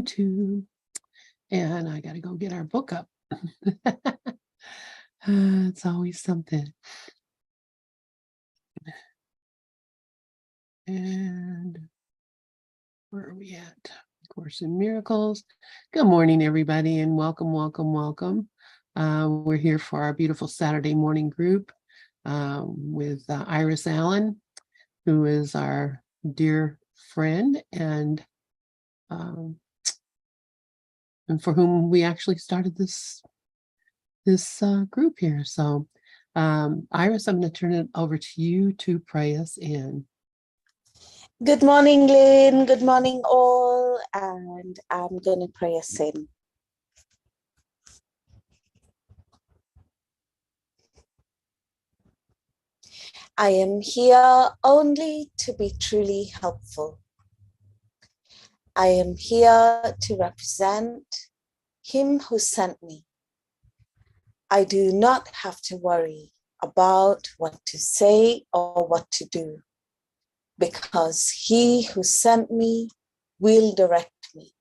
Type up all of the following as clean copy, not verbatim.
YouTube. And I got to go get our book up. It's always something. And where are we at? Course in Miracles. Good morning, everybody, and welcome, welcome, welcome. We're here for our beautiful Saturday morning group with Iris Allen, who is our dear friend and for whom we actually started this group here. So Iris, I'm going to turn it over to you to pray us in. Good morning, Lynn. Good morning, all. And I'm going to pray us in. I am here only to be truly helpful. I am here to represent Him who sent me. I do not have to worry about what to say or what to do, because He who sent me will direct me.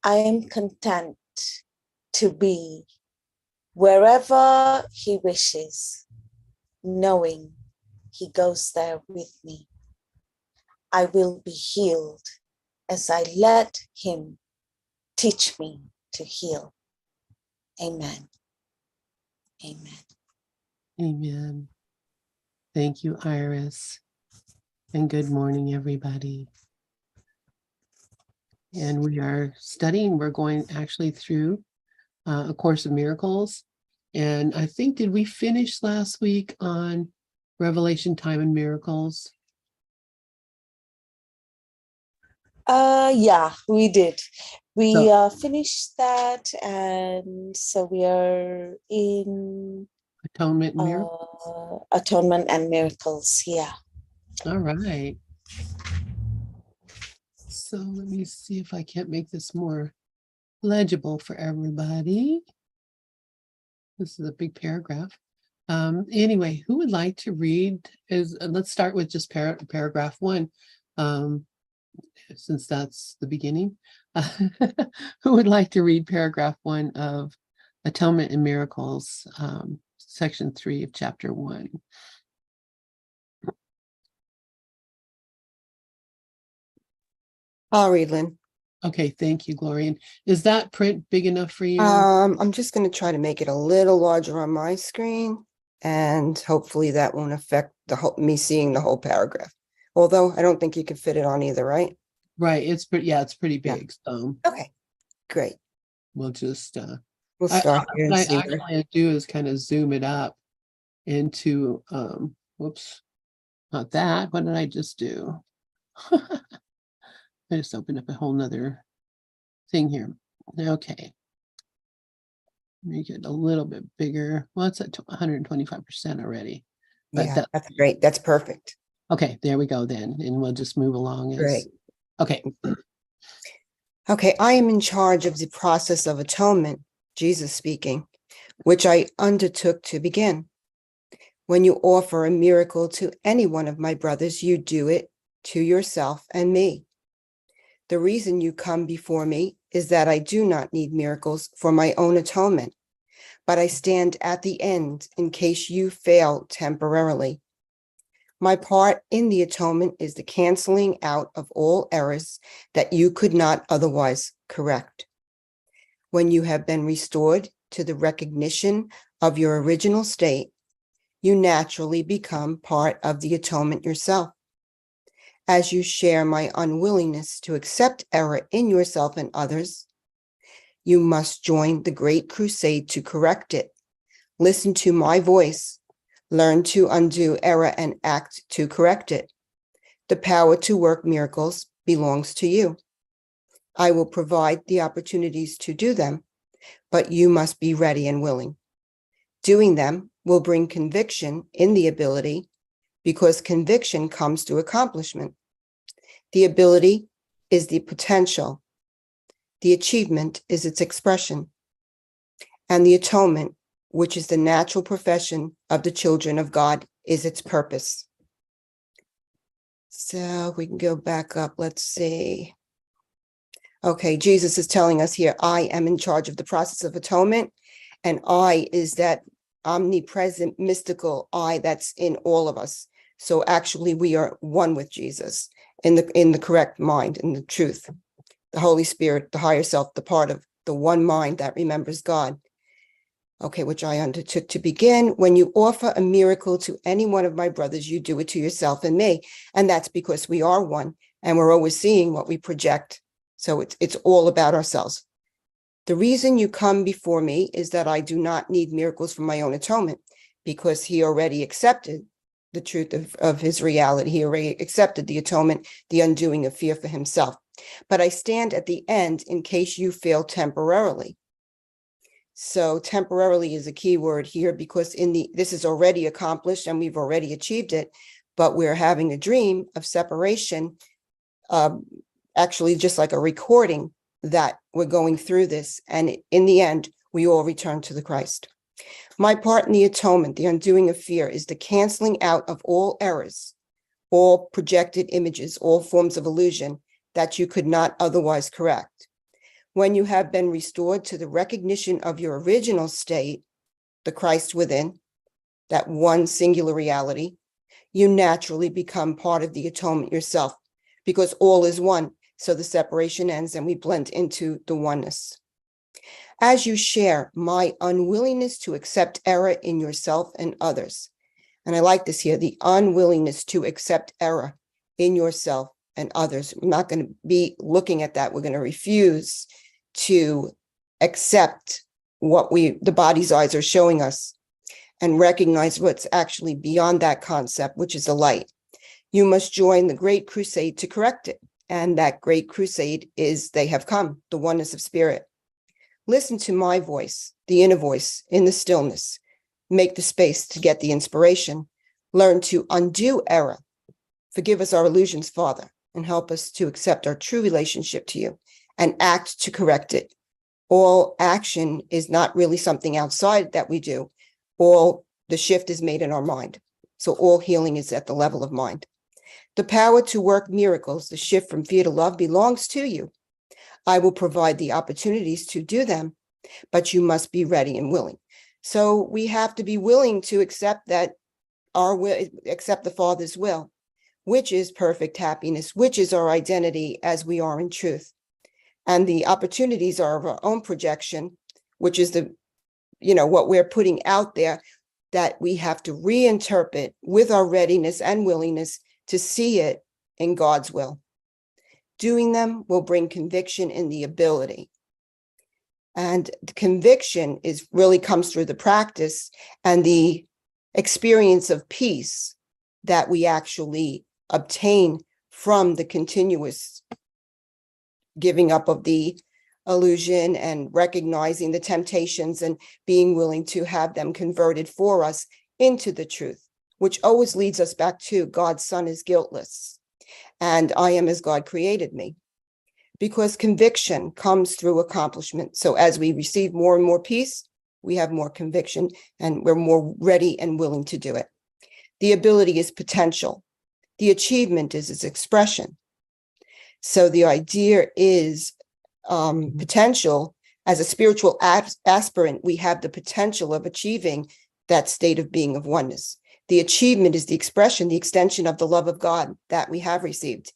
I am content to be wherever He wishes, knowing He goes there with me. I will be healed as I let Him teach me to heal. Amen. Amen. Amen. Thank you, Iris. And good morning, everybody. And we are studying, we're going actually through A Course of Miracles. And I think, did we finish last week on Revelation, Time, and Miracles? Yeah, we did. We finished that, and so we are in Atonement and Miracles. Atonement and Miracles, yeah. All right. So let me see if I can't make this more legible for everybody. This is a big paragraph. Anyway, who would like to read? Let's start with just paragraph 1, since that's the beginning. Who would like to read paragraph 1 of Atonement and Miracles, section 3 of chapter 1? I'll read, Lynn. Okay, thank you, Gloria. And is that print big enough for you? I'm just going to try to make it a little larger on my screen, and hopefully that won't affect me seeing the whole paragraph. Although I don't think you could fit it on either, right? Right. It's pretty big. Yeah. So okay, great. We'll just we'll start here. What I actually do is kind of zoom it up into whoops, not that. What did I just do? I just opened up a whole nother thing here. Okay. Make it a little bit bigger. Well, it's at 125% already. But yeah, that's great. That's perfect. Okay, there we go then. And we'll just move along. Great. Okay. Okay, I am in charge of the process of atonement, Jesus speaking, which I undertook to begin. When you offer a miracle to any one of my brothers, you do it to yourself and me. The reason you come before me is that I do not need miracles for my own atonement, but I stand at the end in case you fail temporarily. My part in the atonement is the canceling out of all errors that you could not otherwise correct. When you have been restored to the recognition of your original state, you naturally become part of the atonement yourself. As you share my unwillingness to accept error in yourself and others, you must join the great crusade to correct it. Listen to my voice, learn to undo error and act to correct it. The power to work miracles belongs to you. I will provide the opportunities to do them, but you must be ready and willing. Doing them will bring conviction in the ability, because conviction comes through accomplishment. The ability is the potential. The achievement is its expression. And the atonement, which is the natural profession of the children of God, is its purpose. So we can go back up. Let's see. Okay, Jesus is telling us here, I am in charge of the process of atonement. And I is that omnipresent, mystical I that's in all of us. So actually we are one with Jesus in the correct mind, in the truth. The Holy Spirit, the higher self, the part of the one mind that remembers God. Okay, which I undertook to begin. When you offer a miracle to any one of my brothers, you do it to yourself and me. And that's because we are one and we're always seeing what we project. So it's all about ourselves. The reason you come before me is that I do not need miracles for my own atonement, because he already accepted the truth of his reality. He already accepted the atonement, the undoing of fear for himself. But I stand at the end in case you fail temporarily. So temporarily is a key word here, because this is already accomplished and we've already achieved it, but we're having a dream of separation, actually just like a recording that we're going through this. And in the end, we all return to the Christ. My part in the atonement, the undoing of fear, is the canceling out of all errors, all projected images, all forms of illusion that you could not otherwise correct. When you have been restored to the recognition of your original state, the Christ within, that one singular reality, you naturally become part of the atonement yourself, because all is one. So the separation ends and we blend into the oneness. As you share my unwillingness to accept error in yourself and others, and I like this here, the unwillingness to accept error in yourself and others. We're not going to be looking at that. We're going to refuse to accept what the body's eyes are showing us and recognize what's actually beyond that concept, which is the light. You must join the great crusade to correct it. And that great crusade is they have come, the oneness of spirit. Listen to my voice, the inner voice in the stillness. Make the space to get the inspiration. Learn to undo error. Forgive us our illusions, Father, and help us to accept our true relationship to you and act to correct it. All action is not really something outside that we do. All the shift is made in our mind. So all healing is at the level of mind. The power to work miracles, the shift from fear to love, belongs to you. I will provide the opportunities to do them, but you must be ready and willing. So we have to be willing to accept that our will, accept the Father's will, which is perfect happiness, which is our identity as we are in truth. And the opportunities are of our own projection, which is what we're putting out there, that we have to reinterpret with our readiness and willingness to see it in God's will. Doing them will bring conviction in the ability. And the conviction really comes through the practice and the experience of peace that we actually obtain from the continuous giving up of the illusion and recognizing the temptations and being willing to have them converted for us into the truth, which always leads us back to God's Son is guiltless and I am as God created me, because conviction comes through accomplishment. So as we receive more and more peace, we have more conviction and we're more ready and willing to do it. The ability is potential. The achievement is its expression. So the idea is potential. As a spiritual aspirant, we have the potential of achieving that state of being of oneness. The achievement is the expression, the extension of the love of God that we have received.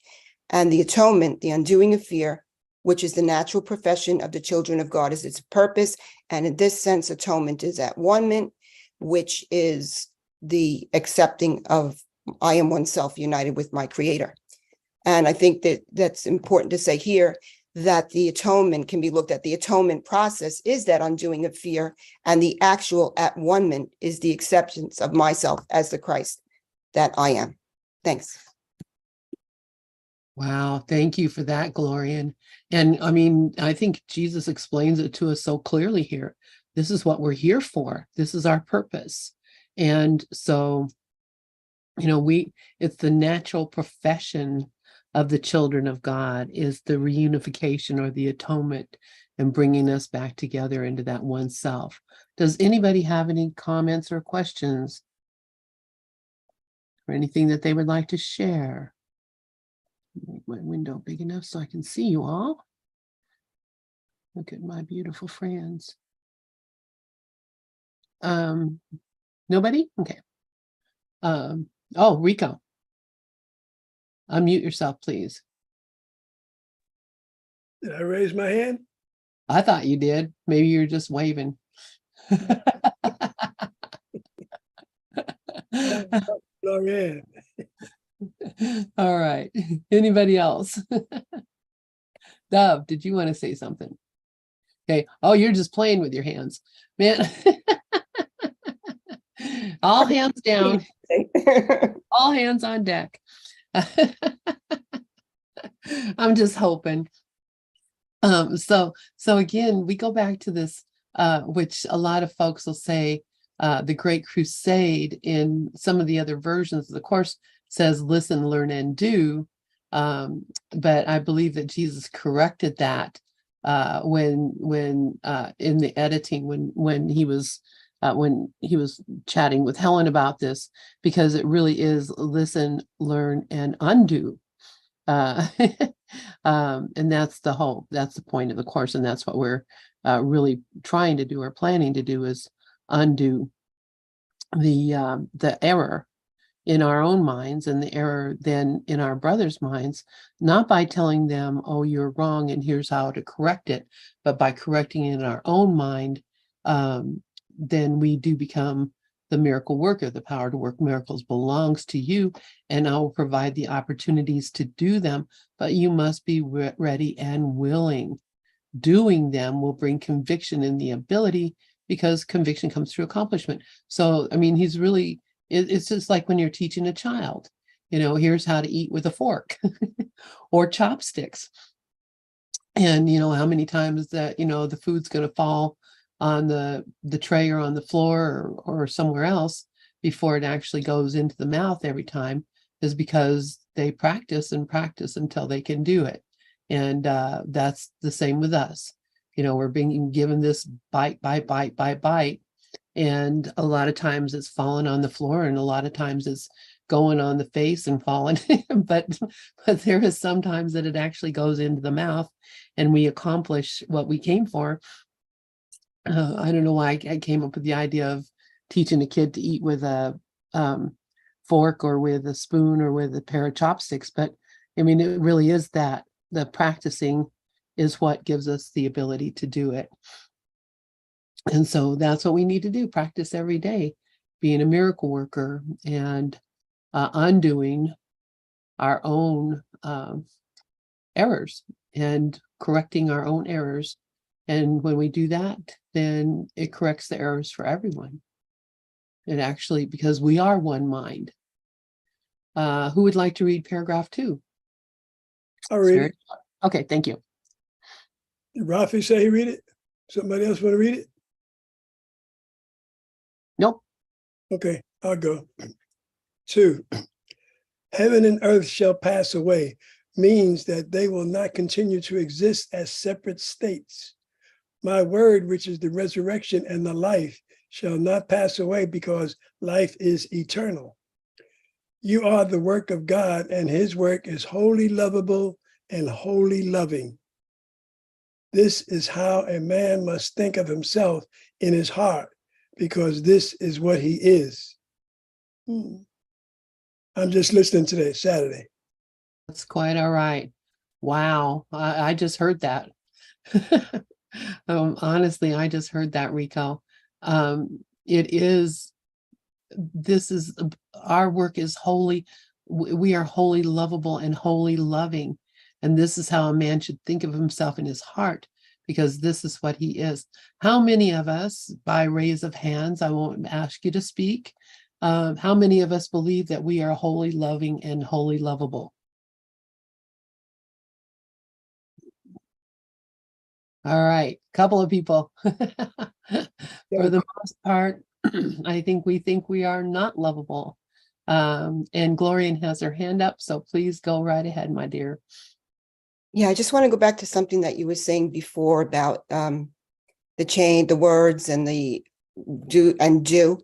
And the atonement, the undoing of fear, which is the natural profession of the children of God, is its purpose. And in this sense, atonement is at one-ment, which is the accepting of I am oneself united with my Creator. And I think that's important to say here, that the atonement can be looked at. The atonement process is that undoing of fear, and the actual at one-ment is the acceptance of myself as the Christ that I am. Thanks. Wow, thank you for that, Glorian. And I mean, I think Jesus explains it to us so clearly here. This is what we're here for. This is our purpose. And so, it's the natural profession of the children of God is the reunification or the atonement and bringing us back together into that one self. Does anybody have any comments or questions or anything that they would like to share? Make my window big enough so I can see you all. Look at my beautiful friends. Nobody? Okay. Oh, Rico. Unmute yourself, please. Did I raise my hand? I thought you did. Maybe you're just waving. Long hand. All right. Anybody else? Dove, did you want to say something? Okay. Oh, you're just playing with your hands. Man. All hands down. All hands on deck. I'm just hoping. So again, we go back to this, which a lot of folks will say, the Great Crusade in some of the other versions of the course says, listen, learn, and do. But I believe that Jesus corrected that when in the editing, when he was chatting with Helen about this, because it really is listen, learn, and undo. And that's the whole, that's the point of the course. And that's what we're really trying to do or planning to do, is undo the error in our own minds and the error then in our brothers' minds, not by telling them, oh, you're wrong and here's how to correct it, but by correcting it in our own mind. Then we do become the miracle worker. The power to work miracles belongs to you, and I will provide the opportunities to do them, but you must be ready and willing. Doing them will bring conviction in the ability, because conviction comes through accomplishment. So, I mean, he's really, it's just like when you're teaching a child, here's how to eat with a fork or chopsticks. And, how many times that, the food's going to fall on the tray or on the floor or somewhere else before it actually goes into the mouth every time, is because they practice and practice until they can do it. And that's the same with us. We're being given this bite. And a lot of times it's falling on the floor, and a lot of times it's going on the face and falling. but there is sometimes that it actually goes into the mouth and we accomplish what we came for. I don't know why I came up with the idea of teaching a kid to eat with a fork or with a spoon or with a pair of chopsticks. But I mean, it really is that the practicing is what gives us the ability to do it. And so that's what we need to do. Practice every day, being a miracle worker and undoing our own errors and correcting our own errors. And when we do that, then it corrects the errors for everyone. It actually, because we are one mind. Who would like to read paragraph 2? I'll read it. Okay, thank you. Did Rafi say he read it? Somebody else want to read it? Nope. Okay, I'll go. 2. Heaven and earth shall pass away means that they will not continue to exist as separate states. My word, which is the resurrection and the life, shall not pass away, because life is eternal. You are the work of God, and his work is wholly lovable and wholly loving. This is how a man must think of himself in his heart, because this is what he is. I'm just listening today, Saturday. That's quite all right. Wow, I just heard that. Honestly, I just heard that, Rico. This is, our work is wholly, we are wholly lovable and wholly loving. And this is how a man should think of himself in his heart, because this is what he is. How many of us, by raise of hands, I won't ask you to speak, how many of us believe that we are wholly loving and wholly lovable? All right, couple of people. For the most part, I think we are not lovable. And Glorian has her hand up, so please go right ahead, my dear. Yeah, I just want to go back to something that you were saying before about the words and the do and do.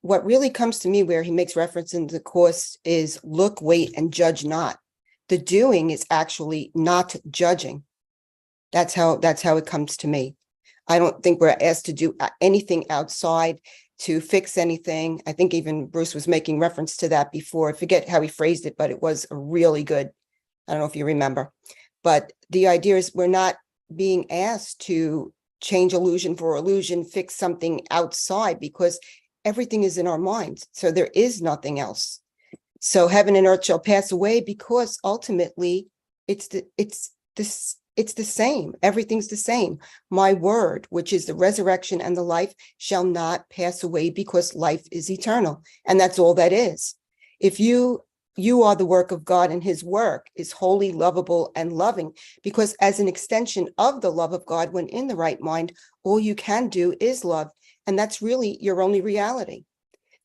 What really comes to me where he makes reference in the course is look, wait, and judge not. The doing is actually not judging. That's how it comes to me. I don't think we're asked to do anything outside to fix anything. I think even Bruce was making reference to that before. I forget how he phrased it, but it was really good. I don't know if you remember. But the idea is we're not being asked to change illusion for illusion, fix something outside, because everything is in our minds. So there is nothing else. So heaven and earth shall pass away, because ultimately it's the same. Everything's the same. My word, which is the resurrection and the life, shall not pass away, because life is eternal. And that's all that is. If you are the work of God, and his work is holy, lovable, and loving, because as an extension of the love of God, when in the right mind, all you can do is love. And that's really your only reality.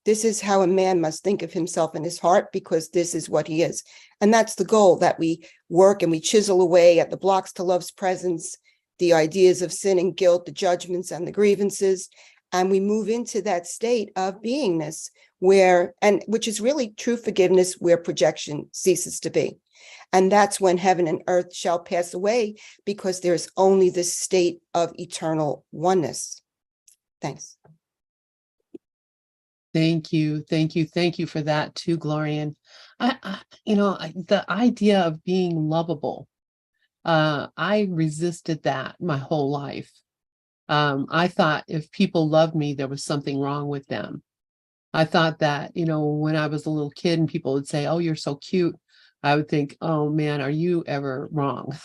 This is how a man must think of himself in his heart, because this is what he is. And that's the goal, that we work and we chisel away at the blocks to love's presence, the ideas of sin and guilt, the judgments and the grievances. And we move into that state of beingness which is really true forgiveness, where projection ceases to be. And that's when heaven and earth shall pass away, because there's only this state of eternal oneness. Thanks. Thank you. Thank you. Thank you for that too, Glorian. The idea of being lovable, I resisted that my whole life. I thought if people loved me, there was something wrong with them. I thought that, when I was a little kid and people would say, "Oh, you're so cute," I would think, "Oh man, are you ever wrong?"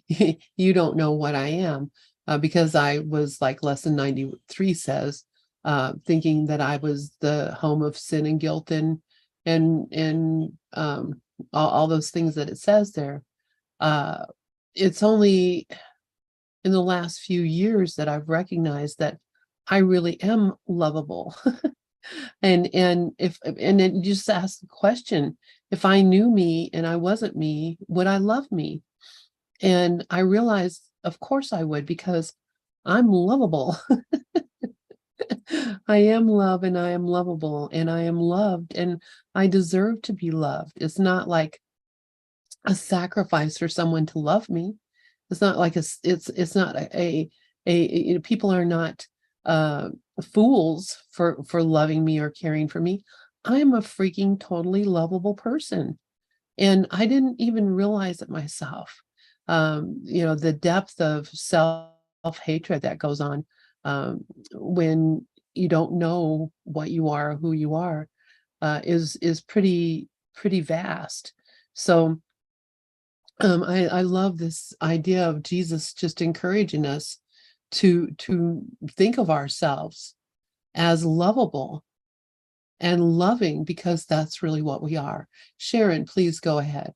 You don't know what I am, because I was, like Lesson 93 says, thinking that I was the home of sin and guilt and all those things that it says there. It's only in the last few years that I've recognized that I really am lovable. And then just ask the question, if I knew me and I wasn't me, would I love me? And I realized, of course I would, because I'm lovable. I am love, and I am lovable, and I am loved, and I deserve to be loved. It's not like a sacrifice for someone to love me. It's not like it's not people are not fools for loving me or caring for me. I'm a freaking totally lovable person, and I didn't even realize it myself. The depth of self-hatred that goes on when you don't know what you are, who you are, is pretty vast. So I love this idea of Jesus just encouraging us to think of ourselves as lovable and loving, because that's really what we are. Sharon, please go ahead.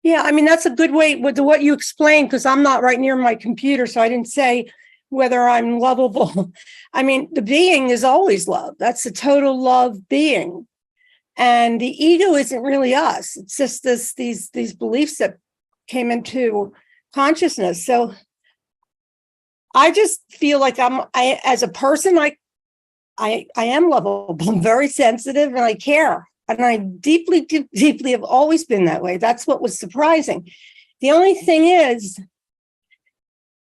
Yeah, I mean, that's a good way with what you explained, because I'm not right near my computer, so I didn't say whether I'm lovable. I mean, the being is always love. That's the total love being. And the ego isn't really us. It's just these beliefs that came into consciousness. So I just feel like as a person, I am lovable. I'm very sensitive and I care. And I deeply, deeply have always been that way. That's what was surprising. The only thing is,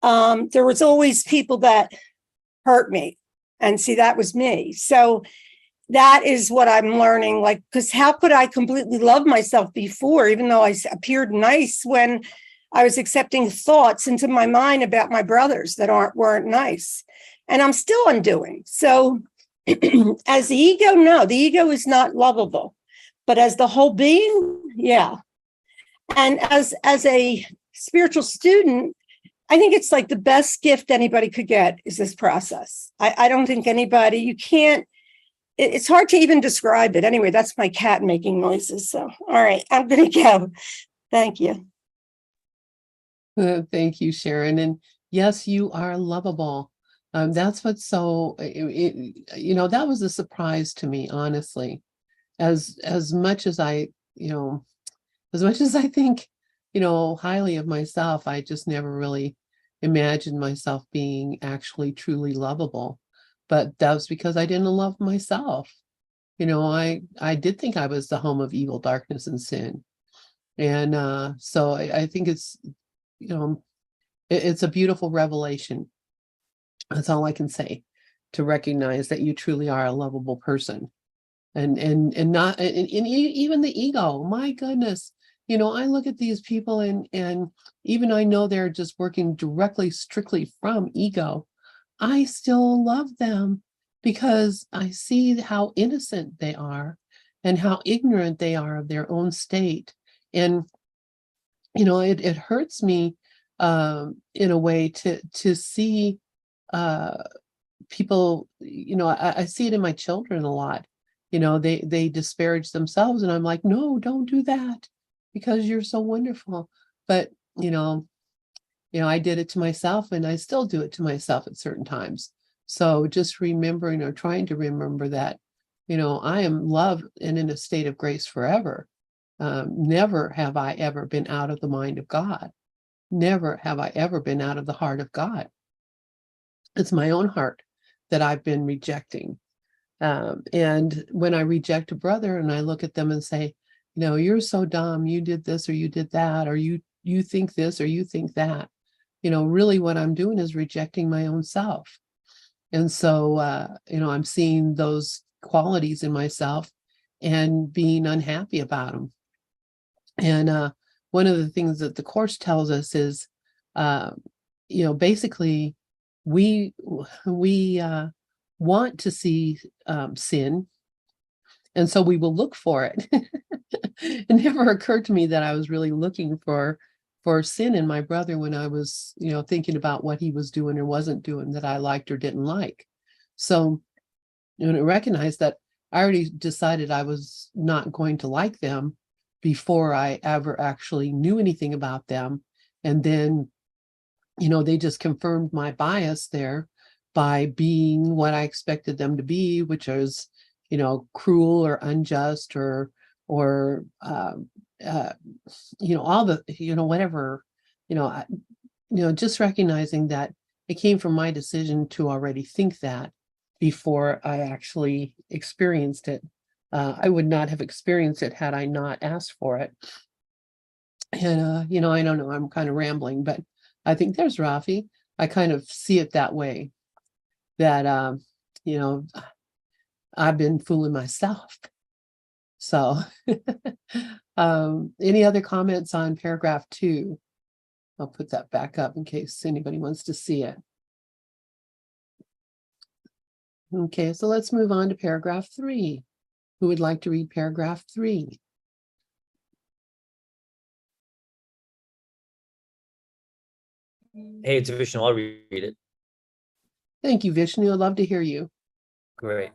there was always people that hurt me. And see, that was me. So that is what I'm learning. Like, because how could I completely love myself before, even though I appeared nice, when I was accepting thoughts into my mind about my brothers that weren't nice, and I'm still undoing. So as the ego, no, the ego is not lovable, but as the whole being, yeah. And as a spiritual student, I think it's like the best gift anybody could get is this process. I don't think you can't, it's hard to even describe it. Anyway, that's my cat making noises. So, all right, I'm going to go. Thank you. Thank you, Sharon. And yes, you are lovable. That's what's so, that was a surprise to me, honestly. As much as I think, highly of myself, I just never really imagined myself being actually truly lovable. But that was because I didn't love myself. I did think I was the home of evil, darkness, and sin. And so I think it's it's a beautiful revelation. That's all I can say, to recognize that you truly are a lovable person. And not and even the ego, my goodness. I look at these people and even I know they're just working directly, strictly from ego. I still love them because I see how innocent they are and how ignorant they are of their own state. And it hurts me in a way to see people. I see it in my children a lot. They disparage themselves, and I'm like, no, don't do that, because you're so wonderful. But I did it to myself, and I still do it to myself at certain times. So just remembering, or trying to remember, that I am loved and in a state of grace forever. Never have I ever been out of the mind of God. Never have I ever been out of the heart of God. It's my own heart that I've been rejecting. And when I reject a brother and I look at them and say, you're so dumb, you did this or you did that, or you think this or you think that, really what I'm doing is rejecting my own self. And so, I'm seeing those qualities in myself and being unhappy about them. And one of the things that the Course tells us is, basically, we want to see sin, and so we will look for it. It never occurred to me that I was really looking for sin in my brother when I was, thinking about what he was doing or wasn't doing that I liked or didn't like. So, I recognized that I already decided I was not going to like them before I ever actually knew anything about them. And then, they just confirmed my bias there by being what I expected them to be, which is, cruel or unjust or all the, whatever, just recognizing that it came from my decision to already think that before I actually experienced it. I would not have experienced it had I not asked for it. And, I don't know, I'm kind of rambling, but I think there's Rafi. I kind of see it that way, that, I've been fooling myself. So, any other comments on paragraph 2? I'll put that back up in case anybody wants to see it. Okay, so let's move on to paragraph 3. Who would like to read paragraph 3? Hey, it's Vishnu. I'll read it. Thank you, Vishnu. I'd love to hear you. Great.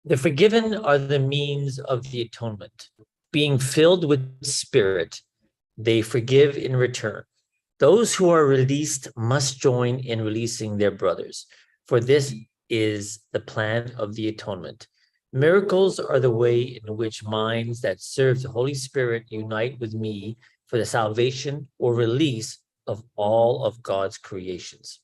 The forgiven are the means of the atonement. Being filled with spirit, they forgive in return. Those who are released must join in releasing their brothers, for this is the plan of the atonement. Miracles are the way in which minds that serve the Holy Spirit unite with me for the salvation or release of all of God's creations.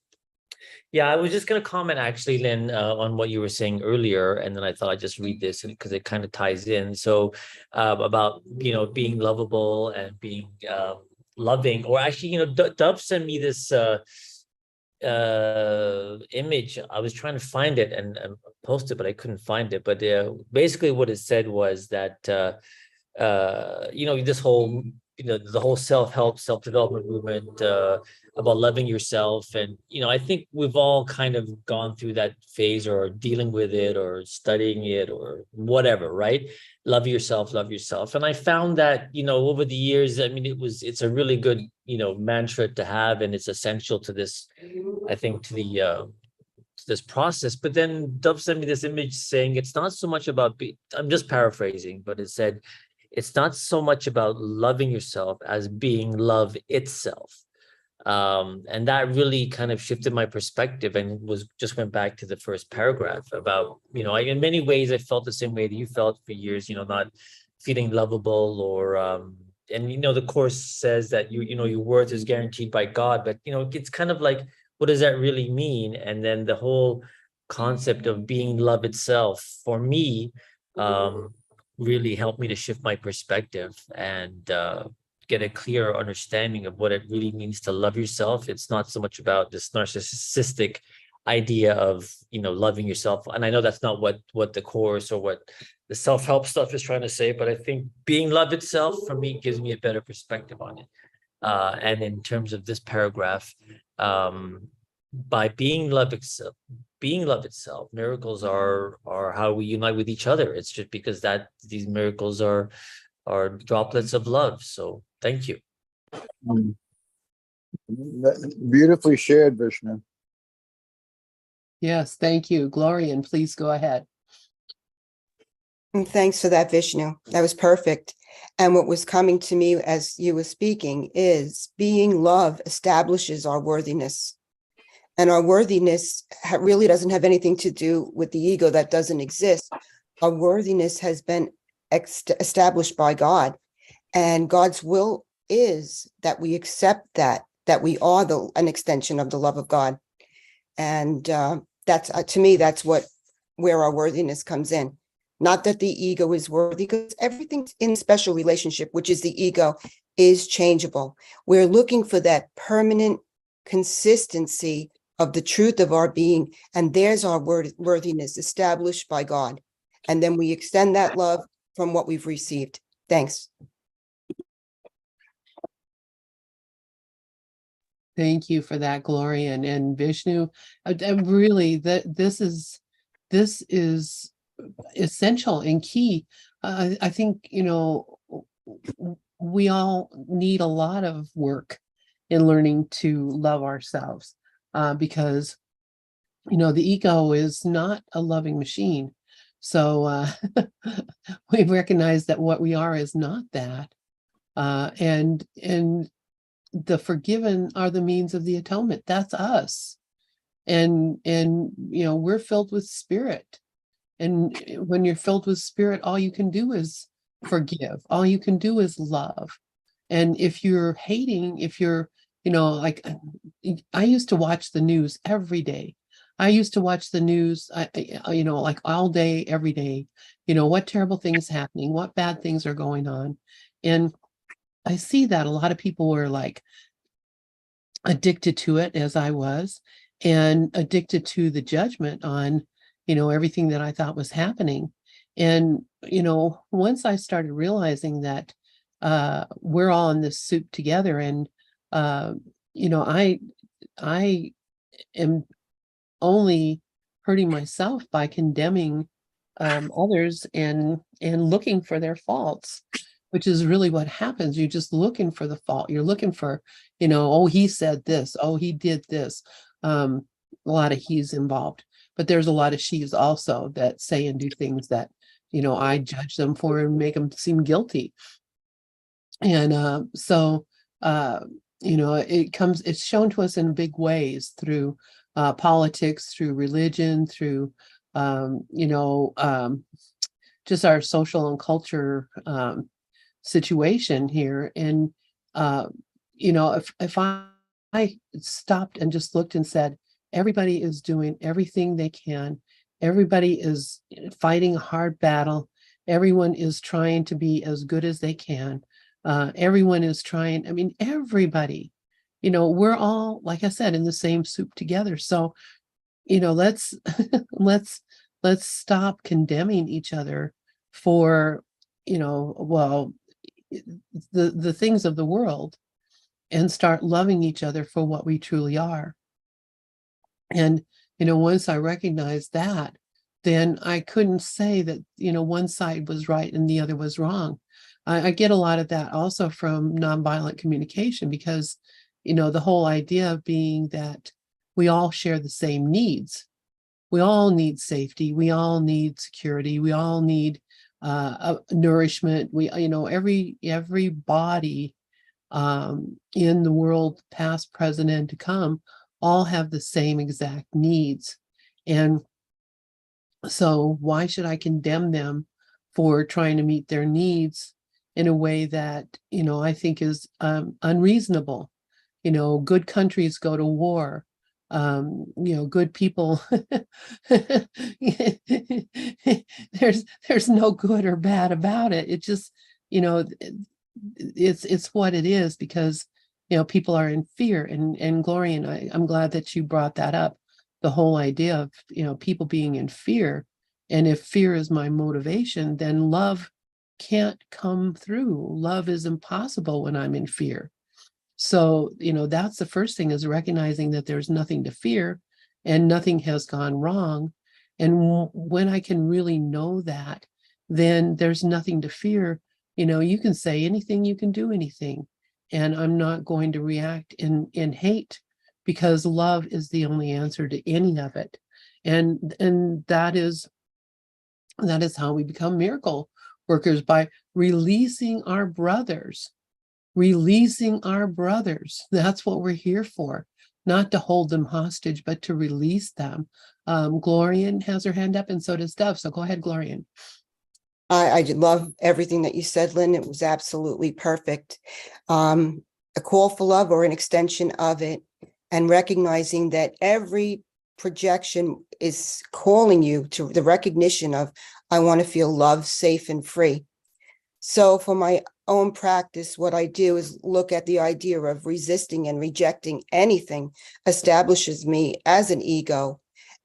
Yeah, I was just going to comment actually, Lynn, on what you were saying earlier, and then I thought I'd just read this because it kind of ties in. So about, being lovable and being loving, or actually, Dove sent me this image. I was trying to find it and post it, but I couldn't find it. But basically what it said was that, this whole, the whole self-help, self-development movement about loving yourself. And, I think we've all kind of gone through that phase or dealing with it or studying it or whatever, right? Love yourself, love yourself. And I found that, over the years, I mean, it's a really good, mantra to have, and it's essential to this, I think, to this process. But then Dove sent me this image saying it's not so much about I'm just paraphrasing, but it said, it's not so much about loving yourself as being love itself. And that really kind of shifted my perspective and went back to the first paragraph about, in many ways, I felt the same way that you felt for years, not feeling lovable or, and, the Course says that your worth is guaranteed by God, but, it's kind of like, what does that really mean? And then the whole concept of being love itself for me, really helped me to shift my perspective and get a clearer understanding of what it really means to love yourself. It's not so much about this narcissistic idea of, loving yourself. And I know that's not what the course or what the self-help stuff is trying to say, but I think being love itself for me gives me a better perspective on it. And in terms of this paragraph, by being love itself, miracles are how we unite with each other. It's just because that these miracles are droplets of love. So thank you. Beautifully shared, Vishnu. Yes, thank you. Glorian, please go ahead. And thanks for that, Vishnu. That was perfect. And what was coming to me as you were speaking is being love establishes our worthiness. And our worthiness really doesn't have anything to do with the ego that doesn't exist. Our worthiness has been established by God. And God's will is that we accept that we are an extension of the love of God. And that's, to me, that's where our worthiness comes in. Not that the ego is worthy, because everything in special relationship, which is the ego, is changeable. We're looking for that permanent consistency of the truth of our being. And there's our worthiness established by God. And then we extend that love from what we've received. Thanks. Thank you for that, Glorian and Vishnu. Really, this is essential and key. I think, we all need a lot of work in learning to love ourselves, because, the ego is not a loving machine. So we recognize that what we are is not that. And the forgiven are the means of the atonement. That's us. And we're filled with spirit. And when you're filled with spirit, all you can do is forgive. All you can do is love. And if you're hating, if you're, like, I used to watch the news every day. I used to watch the news, like all day, every day, what terrible things happening, what bad things are going on. And I see that a lot of people were like addicted to it, as I was, and addicted to the judgment on, everything that I thought was happening. And, once I started realizing that we're all in this soup together, and, I am only hurting myself by condemning others and looking for their faults, which is really what happens. You're just looking for the fault. You're looking for, oh, he said this, oh, he did this. A lot of he's involved, but there's a lot of she's also that say and do things that, I judge them for and make them seem guilty. And it's shown to us in big ways through politics, through religion, through, just our social and culture situation here. And if I stopped and just looked and said, everybody is doing everything they can, everybody is fighting a hard battle, everyone is trying to be as good as they can, everyone is trying, everybody, we're all, like I said, in the same soup together. So let's let's stop condemning each other for the things of the world, and start loving each other for what we truly are. And once I recognized that, then I couldn't say that one side was right and the other was wrong. I get a lot of that also from nonviolent communication, because the whole idea of being that we all share the same needs. We all need safety. We all need security. We all need nourishment. We, every body in the world, past, present, and to come, all have the same exact needs. And so why should I condemn them for trying to meet their needs in a way that, I think is unreasonable? Good countries go to war. Good people, there's no good or bad about it. It just, it's what it is, because people are in fear. And Gloria, and I'm glad that you brought that up, the whole idea of people being in fear. And if fear is my motivation, then love can't come through. Love is impossible when I'm in fear. So that's the first thing, is recognizing that there's nothing to fear and nothing has gone wrong. And when I can really know that, then there's nothing to fear. You can say anything, you can do anything, and I'm not going to react in hate, because love is the only answer to any of it. And that is how we become miracle workers, by releasing our brothers. That's what we're here for, not to hold them hostage, but to release them. Glorian has her hand up, and so does Dove. So go ahead, Glorian. I did love everything that you said, Lynn. It was absolutely perfect. A call for love, or an extension of it, and recognizing that every projection is calling you to the recognition of, I want to feel loved, safe, and free. So for my own practice, what I do is look at the idea of resisting and rejecting anything establishes me as an ego.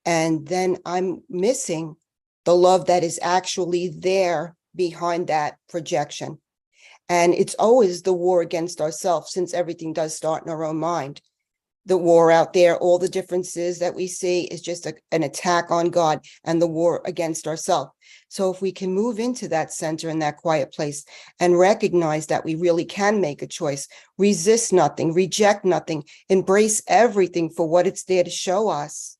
And then I'm missing the love that is actually there behind that projection. And it's always the war against ourselves, since everything does start in our own mind. The war out there, all the differences that we see, is just an attack on God and the war against ourselves. So if we can move into that center, in that quiet place, and recognize that we really can make a choice, resist nothing, reject nothing, embrace everything for what it's there to show us.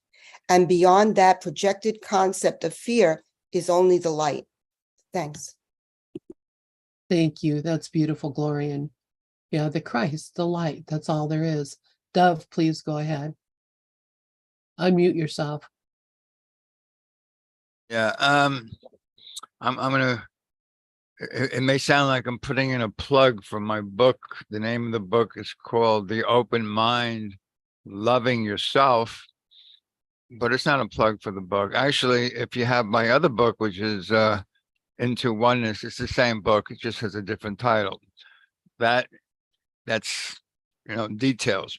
And beyond that projected concept of fear is only the light. Thanks. Thank you. That's beautiful, Glorian. Yeah, the Christ, the light, that's all there is. Dove, please go ahead. Unmute yourself. Yeah, I'm gonna, it may sound like I'm putting in a plug for my book. The name of the book is called The Open Mind, Loving Yourself, but it's not a plug for the book. Actually, if you have my other book, which is Into Oneness, it's the same book, it just has a different title. That's details.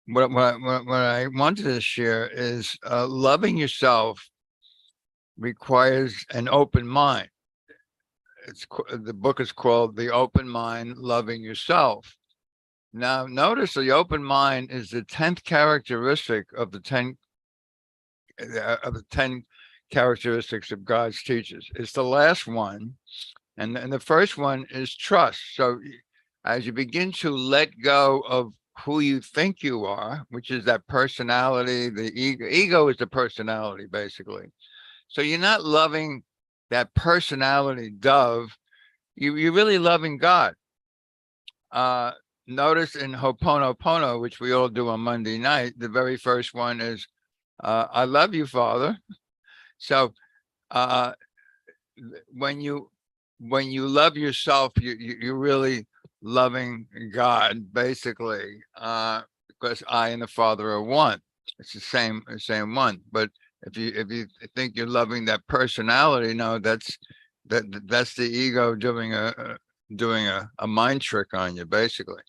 What I wanted to share is loving yourself requires an open mind. The book is called The Open Mind, Loving Yourself. Now, notice the open mind is the 10th characteristic of the 10 characteristics of God's teachers. It's the last one, and the first one is trust. So, as you begin to let go of who you think you are, which is that personality, the ego is the personality, basically. So you're not loving that personality, Dove. You're really loving God. Notice in Ho'oponopono, which we all do on Monday night, the very first one is, I love you, Father. So when you love yourself, you're really loving God, basically, because I and the Father are one. It's the same one. But if you think you're loving that personality, no, that's the ego doing a mind trick on you, basically.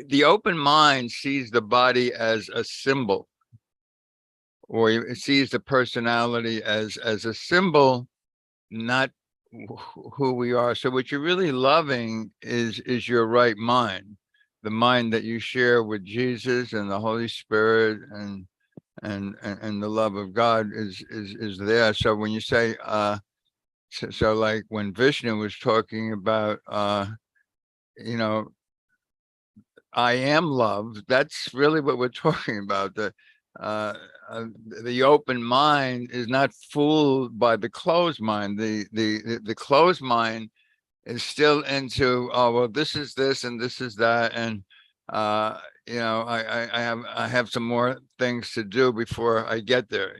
The open mind sees the body as a symbol, or it sees the personality as a symbol, not who we are. So what you're really loving is your right mind, the mind that you share with Jesus and the Holy Spirit, and the love of God is there. So when you say so like when Vishnu was talking about I am love, that's really what we're talking about. The open mind is not fooled by the closed mind. The closed mind is still into, oh well, this is this and this is that, and I have some more things to do before I get there.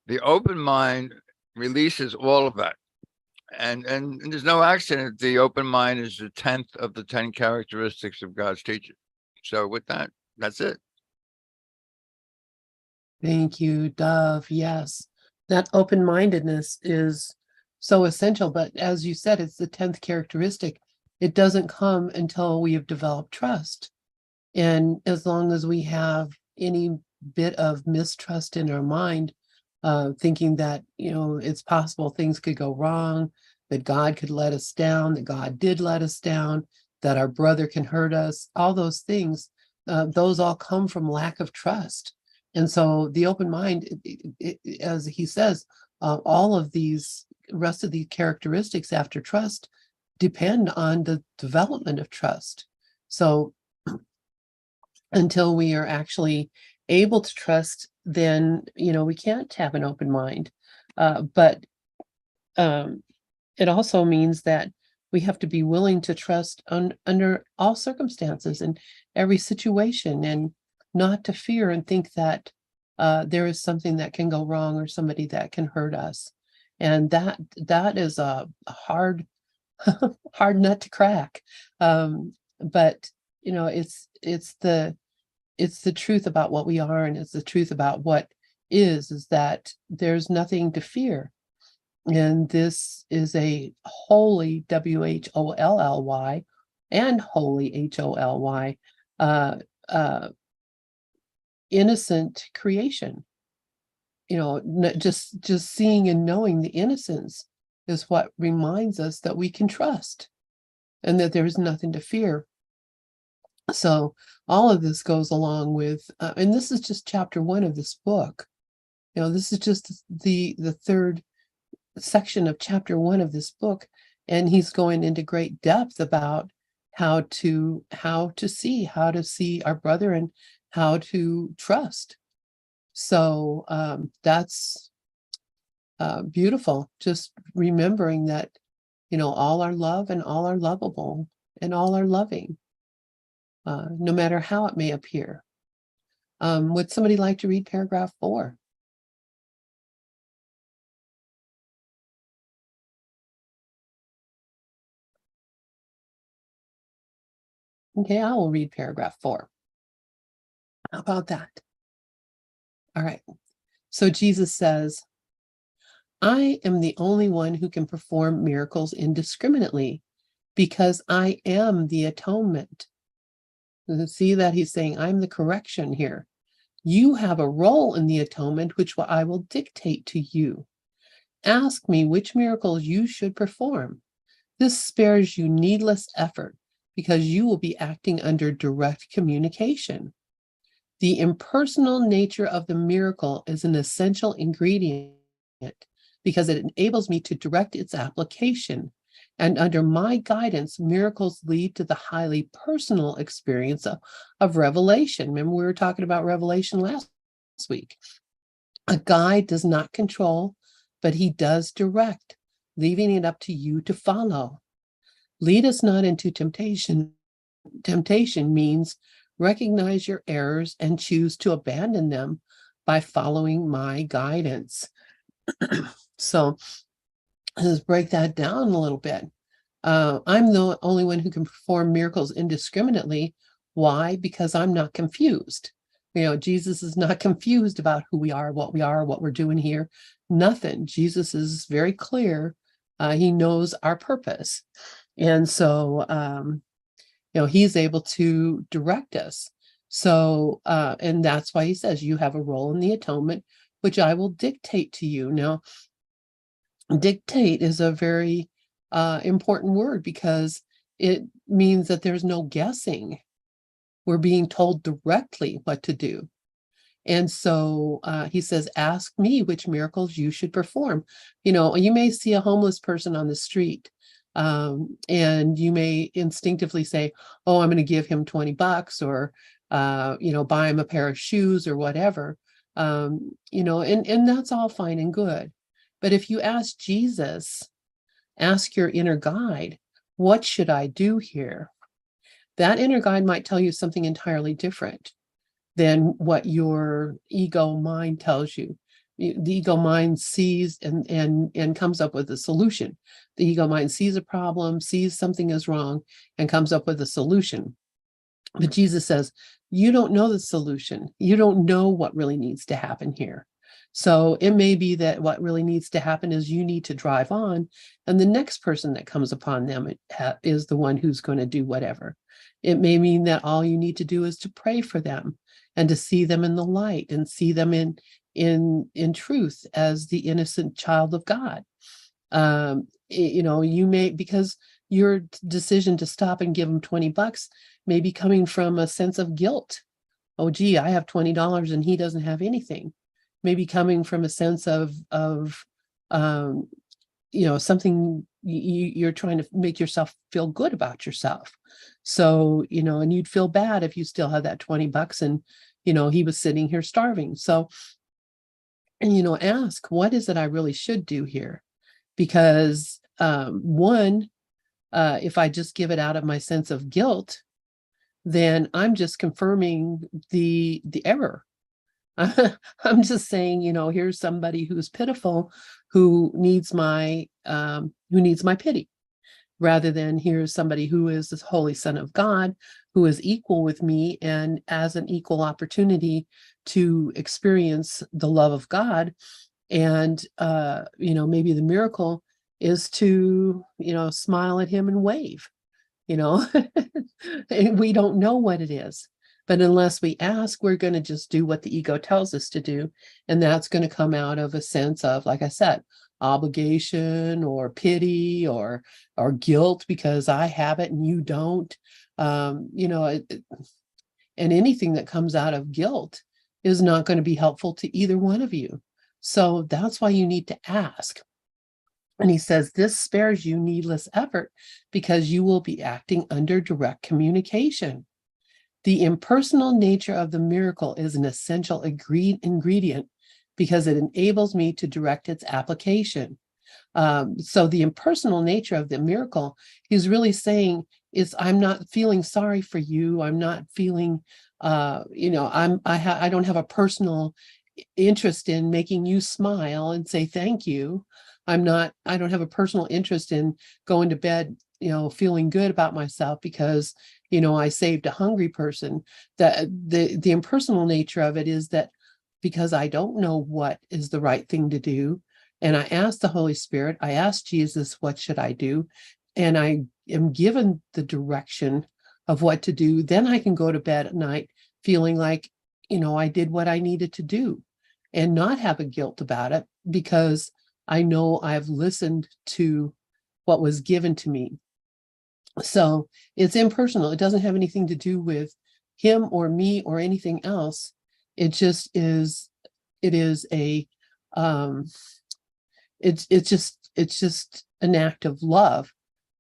The open mind releases all of that. And there's no accident. The open mind is the 10th of the 10 characteristics of God's teaching. So with that, that's it. Thank you, Dove. Yes, that open-mindedness is so essential. But as you said, it's the 10th characteristic. It doesn't come until we have developed trust. And as long as we have any bit of mistrust in our mind, thinking that, it's possible things could go wrong, that God could let us down, that God did let us down, that our brother can hurt us, all those things, those all come from lack of trust. And so the open mind, as he says, all of these rest of these characteristics after trust depend on the development of trust. So until we are actually able to trust, then, we can't have an open mind. But it also means that we have to be willing to trust under all circumstances and every situation, and not to fear and think that there is something that can go wrong or somebody that can hurt us. And that is a hard hard nut to crack. But it's the truth about what we are, and it's the truth about what is that there's nothing to fear. And this is a holy, WHOLLY, and holy, HOLY, innocent creation. Just seeing and knowing the innocence is what reminds us that we can trust and that there is nothing to fear. So all of this goes along with, and this is just chapter 1 of this book. This is just the third section of chapter 1 of this book, and he's going into great depth about how to see our brother and how to trust. So that's beautiful. Just remembering that, all are love and all are lovable and all are loving. No matter how it may appear. Would somebody like to read paragraph 4? Okay, I will read paragraph 4. How about that? All right. So Jesus says, I am the only one who can perform miracles indiscriminately because I am the atonement. See that he's saying, I'm the correction here. You have a role in the atonement, which I will dictate to you. Ask me which miracles you should perform. This spares you needless effort because you will be acting under direct communication. The impersonal nature of the miracle is an essential ingredient because it enables me to direct its application. And under my guidance, miracles lead to the highly personal experience of revelation. Remember, we were talking about revelation last week. A guide does not control, but he does direct, leaving it up to you to follow. Lead us not into temptation. Temptation means recognize your errors and choose to abandon them by following my guidance. So let's break that down a little bit. I'm the only one who can perform miracles indiscriminately. Why? Because I'm not confused. Jesus is not confused about who we are, what we're doing here. Nothing. Jesus is very clear. He knows our purpose. And so, he's able to direct us. So, and that's why he says, you have a role in the atonement, which I will dictate to you. Now, dictate is a very important word because it means that there's no guessing. We're being told directly what to do. And so he says, ask me which miracles you should perform. You may see a homeless person on the street and you may instinctively say, oh, I'm going to give him $20 or, buy him a pair of shoes or whatever, and that's all fine and good. But if you ask Jesus, ask your inner guide, what should I do here? That inner guide might tell you something entirely different than what your ego mind tells you. The ego mind sees and comes up with a solution. The ego mind sees a problem, sees something is wrong, and comes up with a solution. But Jesus says, you don't know the solution. You don't know what really needs to happen here. So it may be that what really needs to happen is you need to drive on, and the next person that comes upon them is the one who's going to do whatever. It may mean that all you need to do is to pray for them and to see them in the light and see them in truth as the innocent child of God. You may, because your decision to stop and give them $20 may be coming from a sense of guilt. Oh, gee, I have $20 and he doesn't have anything. Maybe coming from a sense of something you're trying to make yourself feel good about yourself. So, and you'd feel bad if you still had that $20 and, he was sitting here starving. So, and, ask, what is it I really should do here? Because one, if I just give it out of my sense of guilt, then I'm just confirming the error. I'm just saying, here's somebody who's pitiful, who needs my pity, rather than here's somebody who is the Holy Son of God, who is equal with me and has an equal opportunity to experience the love of God. And maybe the miracle is to smile at him and wave. And we don't know what it is. But unless we ask, we're going to just do what the ego tells us to do. And that's going to come out of a sense of, like I said, obligation or pity or guilt because I have it and you don't. And anything that comes out of guilt is not going to be helpful to either one of you. So that's why you need to ask. And he says, this spares you needless effort because you will be acting under direct communication. The impersonal nature of the miracle is an essential ingredient because it enables me to direct its application. So the impersonal nature of the miracle, he's really saying is, I'm not feeling sorry for you. I'm not feeling, I don't have a personal interest in making you smile and say thank you. I don't have a personal interest in going to bed, feeling good about myself because I saved a hungry person. The impersonal nature of it is that because I don't know what is the right thing to do, and I asked the Holy Spirit, I asked Jesus, what should I do? And I am given the direction of what to do, then I can go to bed at night feeling like, I did what I needed to do and not have a guilt about it because I know I've listened to what was given to me. So it's impersonal. It doesn't have anything to do with him or me or anything else. It just is, it's just an act of love,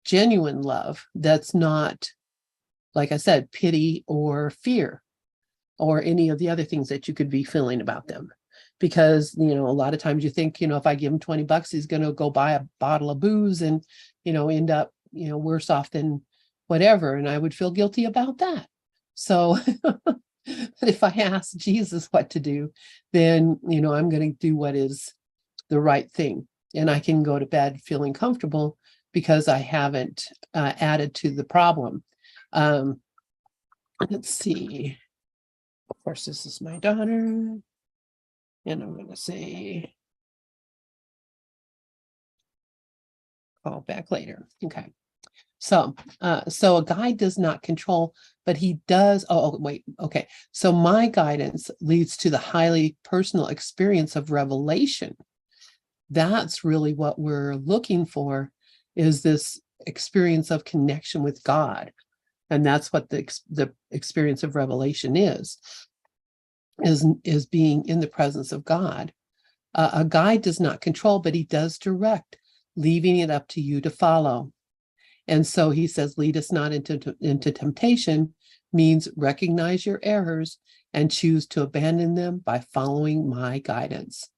genuine love. That's not, like I said, pity or fear or any of the other things that you could be feeling about them. Because, a lot of times you think, if I give him $20, he's going to go buy a bottle of booze and, end up, worse off than whatever. And I would feel guilty about that. So if I ask Jesus what to do, then, I'm going to do what is the right thing. And I can go to bed feeling comfortable because I haven't added to the problem. Let's see. Of course, this is my daughter. And I'm going to say, call back later. Okay. So a guide does not control, but he does. Oh, wait. Okay. So my guidance leads to the highly personal experience of revelation. That's really what we're looking for, is this experience of connection with God. And that's what the experience of revelation is being in the presence of God. A guide does not control, but he does direct, leaving it up to you to follow. And so he says, lead us not into temptation, means recognize your errors and choose to abandon them by following my guidance.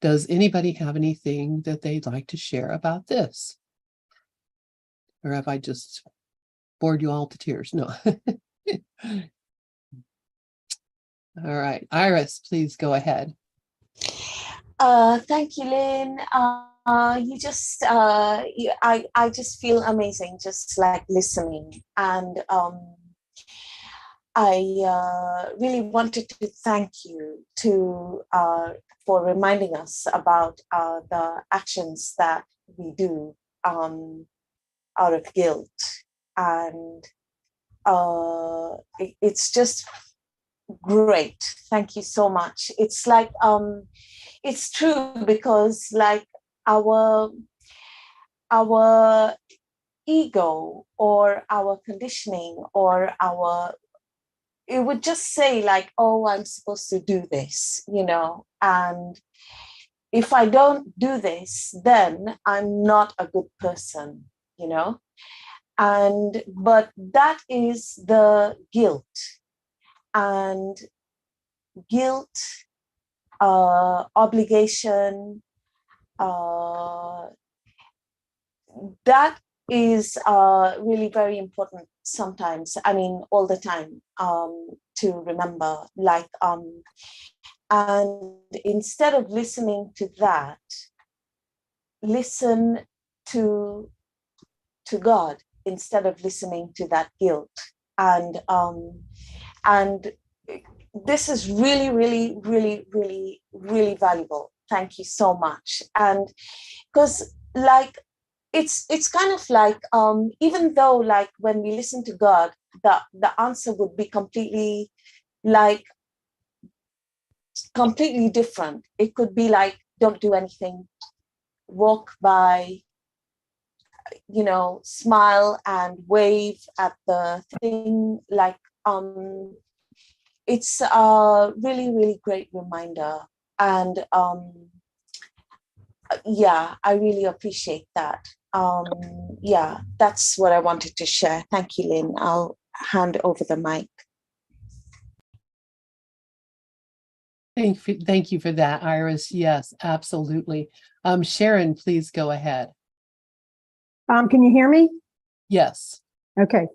Does anybody have anything that they'd like to share about this? Or have I just bored you all to tears? No. All right, Iris, please go ahead. Thank you, Lynn. You just, I just feel amazing, just like listening. And really wanted to thank you for reminding us about the actions that we do out of guilt. And it's just great. Thank you so much. It's like, it's true, because like our ego or our conditioning or it would just say like, oh, I'm supposed to do this, and if I don't do this, then I'm not a good person, but that is the guilt. And guilt, obligation, that is really very important sometimes. I mean, all the time, to remember. And instead of listening to that, listen to God instead of listening to that guilt. And this is really, really, really, really, really valuable. Thank you so much. And because like it's kind of like, even though like when we listen to God, the answer would be completely different. It could be like, don't do anything, walk by, smile and wave at the thing. Like, it's a really, really great reminder. And yeah, I really appreciate that. Yeah, that's what I wanted to share. Thank you, Lynn. I'll hand over the mic. Thank you for that, Iris. Yes, absolutely. Sharon, please go ahead. Can you hear me? Yes. Okay.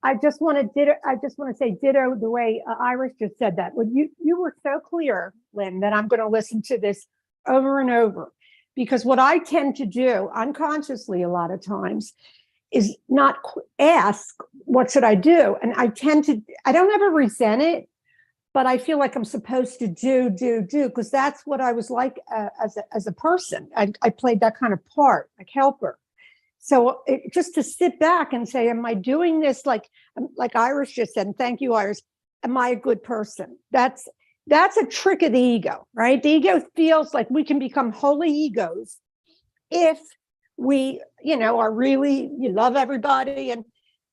I just want to say ditto the way Iris just said that. Well, you were so clear, Lynn, that I'm going to listen to this over and over, because what I tend to do unconsciously a lot of times is not ask, what should I do? And I don't ever resent it, but I feel like I'm supposed to do, because that's what I was like as a person. I played that kind of part, like helper. So just to sit back and say, am I doing this like Iris just said, and thank you, Iris, am I a good person? That's a trick of the ego, right? The ego feels like we can become holy egos if we, are really, you love everybody. And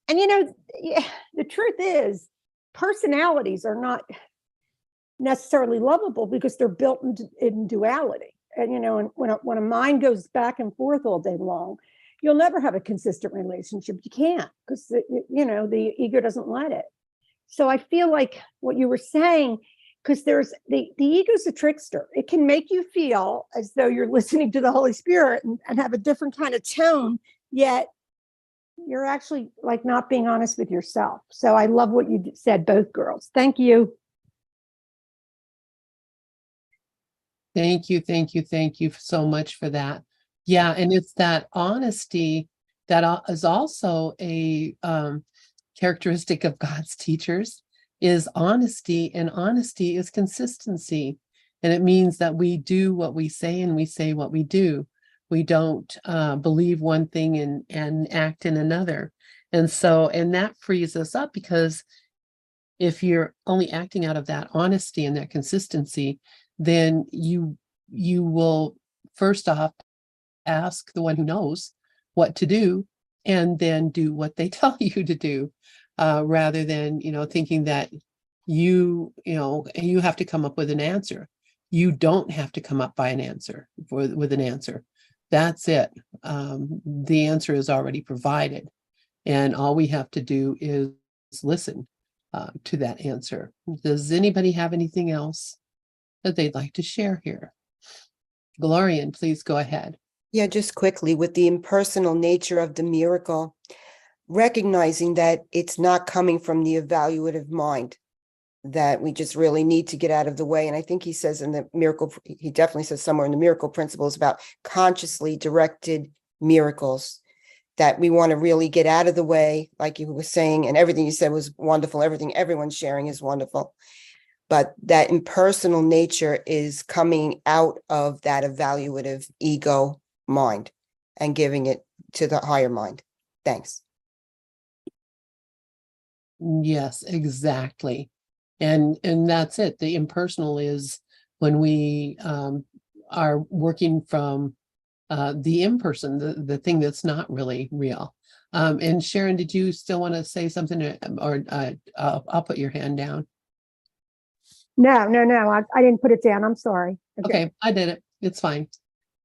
the truth is, personalities are not necessarily lovable because they're built in duality. And, and when a mind goes back and forth all day long, you'll never have a consistent relationship. You can't, because the ego doesn't let it. So I feel like what you were saying, because there's the ego's a trickster. It can make you feel as though you're listening to the Holy Spirit and have a different kind of tone, yet you're actually like not being honest with yourself. So I love what you said, both girls. Thank you. Thank you so much for that. Yeah, and it's that honesty that is also a characteristic of God's teachers, is honesty, and honesty is consistency. And it means that we do what we say and we say what we do. We don't believe one thing and act in another. And that frees us up, because if you're only acting out of that honesty and that consistency, then you will first off ask the one who knows what to do, and then do what they tell you to do, rather than thinking that you have to come up with an answer. You don't have to come up with an answer. That's it. The answer is already provided, and all we have to do is listen to that answer. Does anybody have anything else that they'd like to share here? Glorian, please go ahead. Yeah, just quickly, with the impersonal nature of the miracle, recognizing that it's not coming from the evaluative mind, that we just really need to get out of the way. And I think he says in the miracle, he definitely says somewhere in the miracle principles about consciously directed miracles, that we want to really get out of the way, like you were saying, and everything you said was wonderful. Everything everyone's sharing is wonderful. But that impersonal nature is coming out of that evaluative ego mind and giving it to the higher mind. Thanks. Yes, exactly. And that's it. The impersonal is when we are working from the imperson, the thing that's not really real. And Sharon, did you still want to say something, or I'll put your hand down? No. I didn't put it down. I'm sorry. Okay, I did it. It's fine.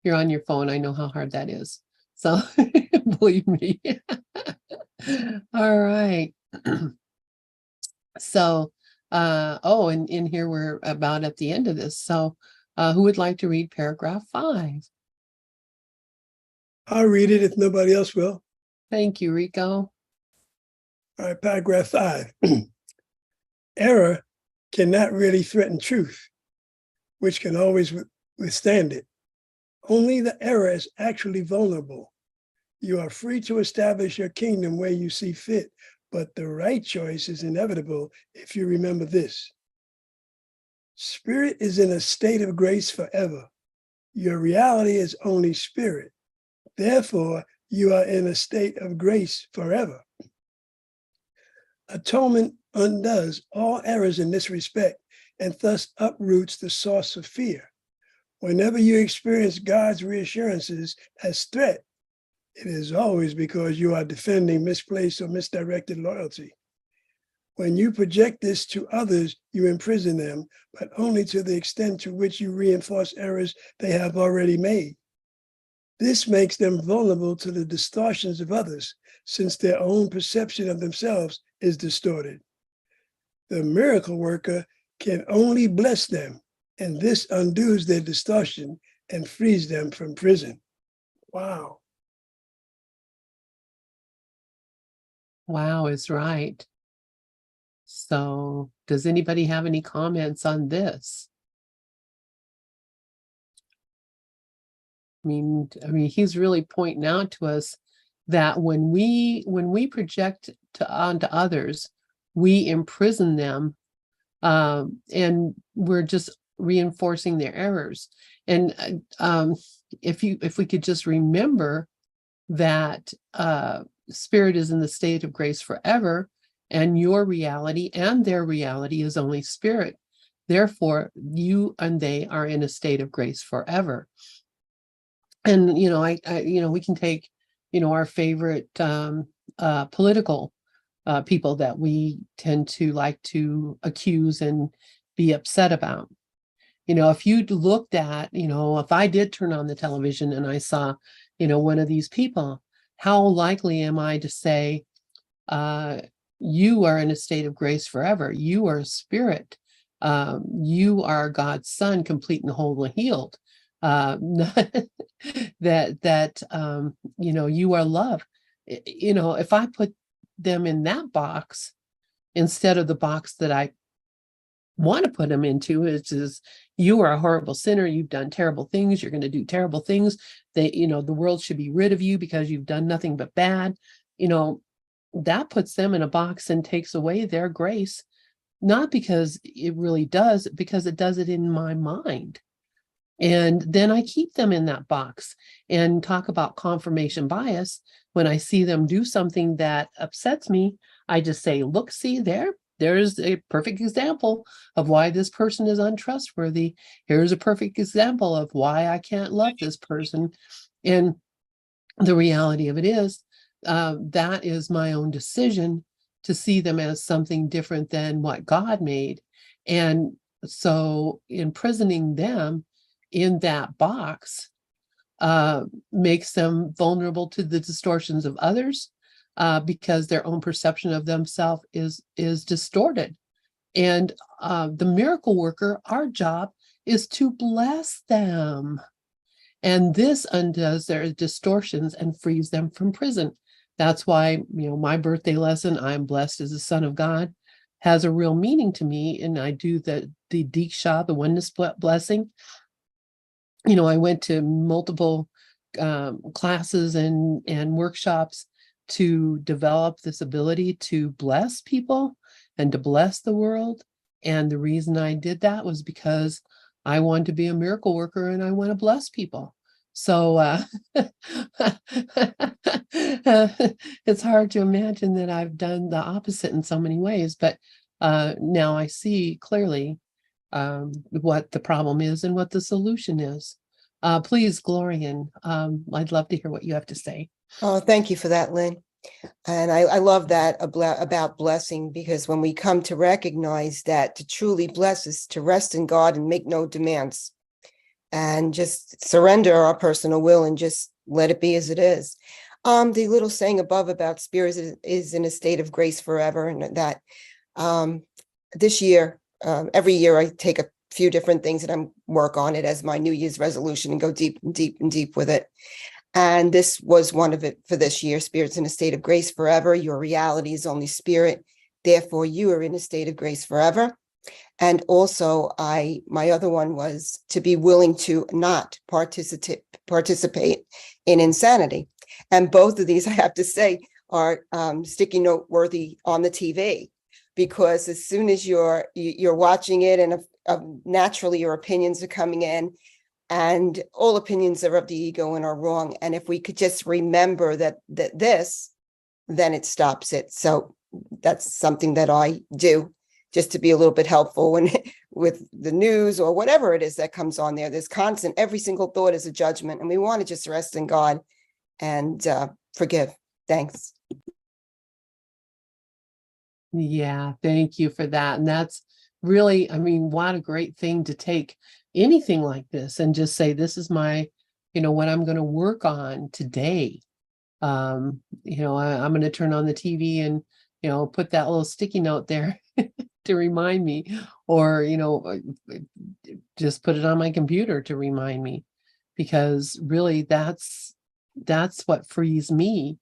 You're on your phone. I know how hard that is. So believe me. All right. So, oh, and in here we're about at the end of this. So, who would like to read paragraph 5? I'll read it if nobody else will. Thank you, Rico. All right, paragraph 5. Error cannot really threaten truth, which can always withstand it. Only the error is actually vulnerable. You are free to establish your kingdom where you see fit, but the right choice is inevitable if you remember this. Spirit is in a state of grace forever. Your reality is only spirit. Therefore, you are in a state of grace forever. Atonement undoes all errors in this respect and thus uproots the source of fear. Whenever you experience God's reassurances as threat, it is always because you are defending misplaced or misdirected loyalty. When you project this to others, you imprison them, but only to the extent to which you reinforce errors they have already made. This makes them vulnerable to the distortions of others, since their own perception of themselves is distorted. The miracle worker can only bless them, and this undoes their distortion and frees them from prison. Wow. Wow is right. So, does anybody have any comments on this? I mean, he's really pointing out to us that when we project onto others, we imprison them, and we're just reinforcing their errors. And if we could just remember that spirit is in the state of grace forever, and your reality and their reality is only spirit. Therefore, you and they are in a state of grace forever. And we can take our favorite political people that we tend to like to accuse and be upset about. If you looked at, if I did turn on the television and I saw, one of these people, how likely am I to say, you are in a state of grace forever. You are a spirit. You are God's son, complete and whole and healed. That you are love. If I put them in that box instead of the box that I want to put them into, which is, you are a horrible sinner, you've done terrible things, you're going to do terrible things, the world should be rid of you because you've done nothing but bad, that puts them in a box and takes away their grace, not because it really does, because it does it in my mind. And then I keep them in that box and talk about confirmation bias. When I see them do something that upsets me, I just say, look, see there's a perfect example of why this person is untrustworthy. Here's a perfect example of why I can't love this person. And the reality of it is, that is my own decision to see them as something different than what God made. And so imprisoning them in that box makes them vulnerable to the distortions of others, because their own perception of themselves is distorted. And the miracle worker, our job is to bless them. And this undoes their distortions and frees them from prison. That's why, my birthday lesson, I'm blessed as a son of God, has a real meaning to me. And I do the Diksha, the oneness blessing. I went to multiple classes and workshops to develop this ability to bless people and to bless the world. And the reason I did that was because I wanted to be a miracle worker and I want to bless people. So it's hard to imagine that I've done the opposite in so many ways, but now I see clearly what the problem is and what the solution is. Please, Glorian, I'd love to hear what you have to say. Oh, thank you for that, Lynn. And I love that about blessing, because when we come to recognize that to truly bless is to rest in God and make no demands and just surrender our personal will and just let it be as it is. The little saying above about spirit is in a state of grace forever, and that this year, every year I take a few different things and I work on it as my New Year's resolution and go deep and deep and deep with it. And this was one of it for this year. Spirit's in a state of grace forever. Your reality is only spirit. Therefore, you are in a state of grace forever. And also, my other one was to be willing to not participate in insanity. And both of these, I have to say, are sticky note worthy on the TV, because as soon as you're watching it, and naturally your opinions are coming in, and all opinions are of the ego and are wrong. And if we could just remember that this, then it stops it. So that's something that I do, just to be a little bit helpful when with the news or whatever it is that comes on there. There's constant, every single thought is a judgment, and we want to just rest in God and forgive. Thanks. Yeah, thank you for that. And that's really, I mean, what a great thing to take anything like this and just say, this is my, what I'm going to work on today. I'm going to turn on the TV and, put that little sticky note there to remind me, or, just put it on my computer to remind me, because really that's what frees me.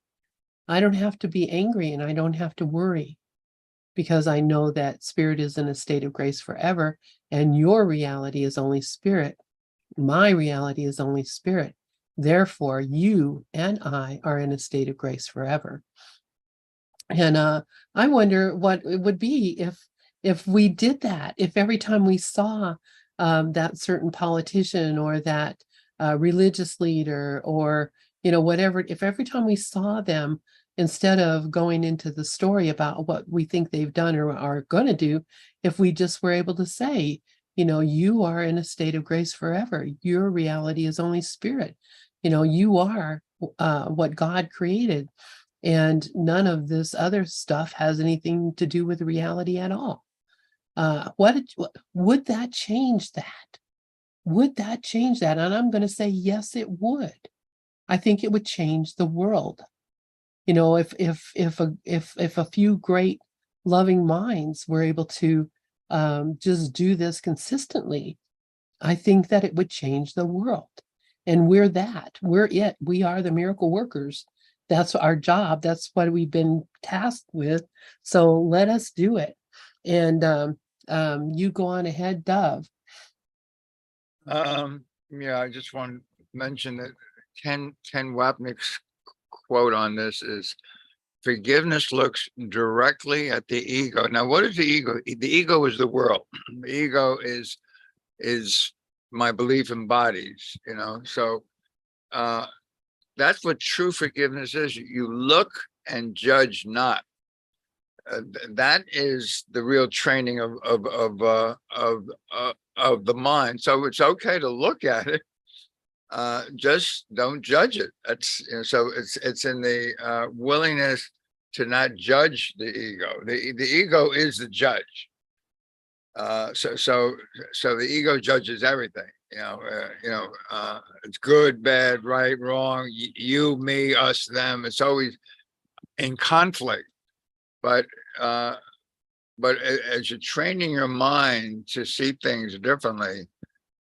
I don't have to be angry and I don't have to worry, because I know that spirit is in a state of grace forever, and your reality is only spirit. My reality is only spirit. Therefore, you and I are in a state of grace forever. And I wonder what it would be if we did that, if every time we saw that certain politician or that religious leader or, whatever, if every time we saw them, instead of going into the story about what we think they've done or are going to do, if we just were able to say, you are in a state of grace forever. Your reality is only spirit. You are what God created, and none of this other stuff has anything to do with reality at all. Would that change that? Would that change that? And I'm going to say, yes, it would. I think it would change the world. If a few great loving minds were able to just do this consistently, I think that it would change the world. And we're it. We are the miracle workers. That's our job. That's what we've been tasked with. So let us do it. And you go on ahead, Dove. Yeah, I just want to mention that Ken Wapnick's quote on this is, forgiveness looks directly at the ego. Now, what is the ego? The ego is the world. The ego is my belief in bodies, so that's what true forgiveness is. You look and judge not. That is the real training of the mind. So it's okay to look at it. Just don't judge it. That's so it's in the willingness to not judge the ego. The ego is the judge. So the ego judges everything. It's good, bad, right, wrong, you, me, us, them. It's always in conflict. But as you're training your mind to see things differently,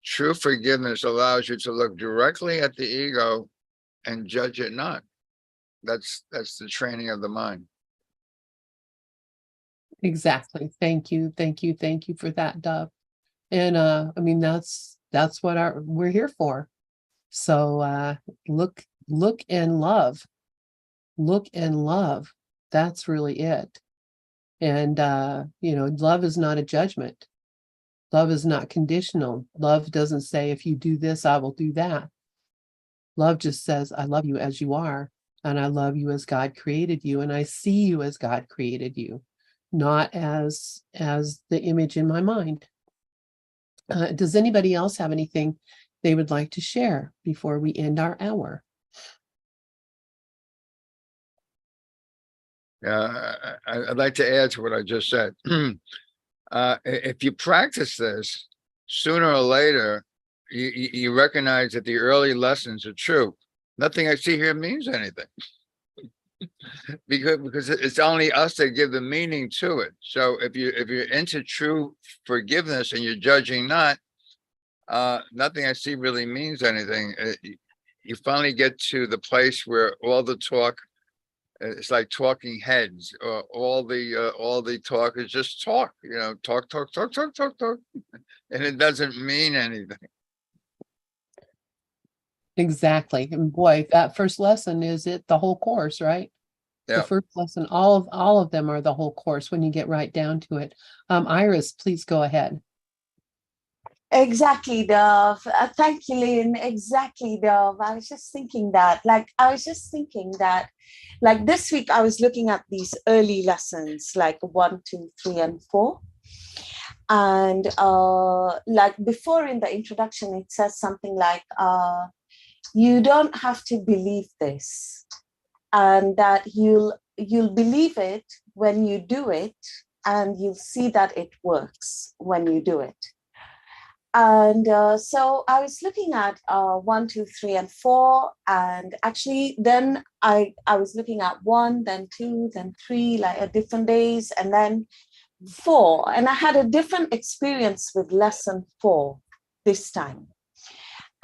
true forgiveness allows you to look directly at the ego and judge it not. That's the training of the mind. Exactly. Thank you for that, Dove. And I mean, that's what we're here for. So look and love. Look and love. That's really it. And love is not a judgment. Love is not conditional. Love doesn't say, if you do this, I will do that. Love just says, I love you as you are, and I love you as God created you, and I see you as God created you, not as the image in my mind. Does anybody else have anything they would like to share before we end our hour? I'd like to add to what I just said. If you practice this, sooner or later, you recognize that the early lessons are true. Nothing I see here means anything. because it's only us that give the meaning to it. So if you're into true forgiveness and you're judging not, nothing I see really means anything. You finally get to the place where all the talk, it's like talking heads, or all the talk is just talk, talk, and it doesn't mean anything. Exactly. And boy, that first lesson is the whole course, right? The Yeah. first lesson, all of them are the whole course when you get right down to it. Iris, please go ahead. Exactly, Dove. Thank you, Lynn. Exactly, Dove. I was just thinking that, this week I was looking at these early lessons, like 1, 2, 3, and 4. And before in the introduction, it says something like, you don't have to believe this, and that you'll believe it when you do it, and you'll see that it works when you do it. And so I was looking at 1, 2, 3, and 4, and actually then I was looking at 1, then 2, then 3, like at different days, and then 4, and I had a different experience with lesson 4 this time.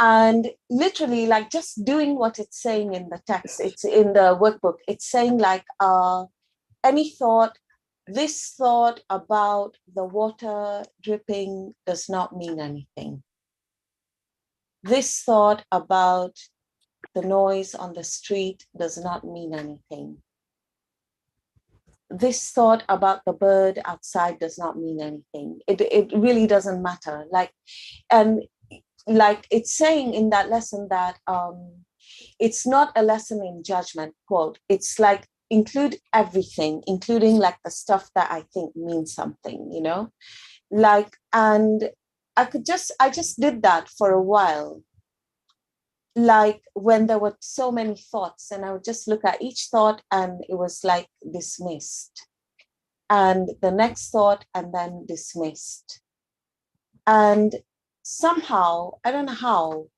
And literally, like, just doing what it's saying in the text, it's in the workbook, it's saying like, any thought, this thought about the water dripping does not mean anything. This thought about the noise on the street does not mean anything. This thought about the bird outside does not mean anything. It really doesn't matter. And it's saying in that lesson that it's not a lesson in judgment, quote. It's like, include everything, including like the stuff that I think means something, and I just did that for a while. Like when there were so many thoughts, and I would just look at each thought and it was like dismissed, and the next thought, and then dismissed. And somehow, I don't know how,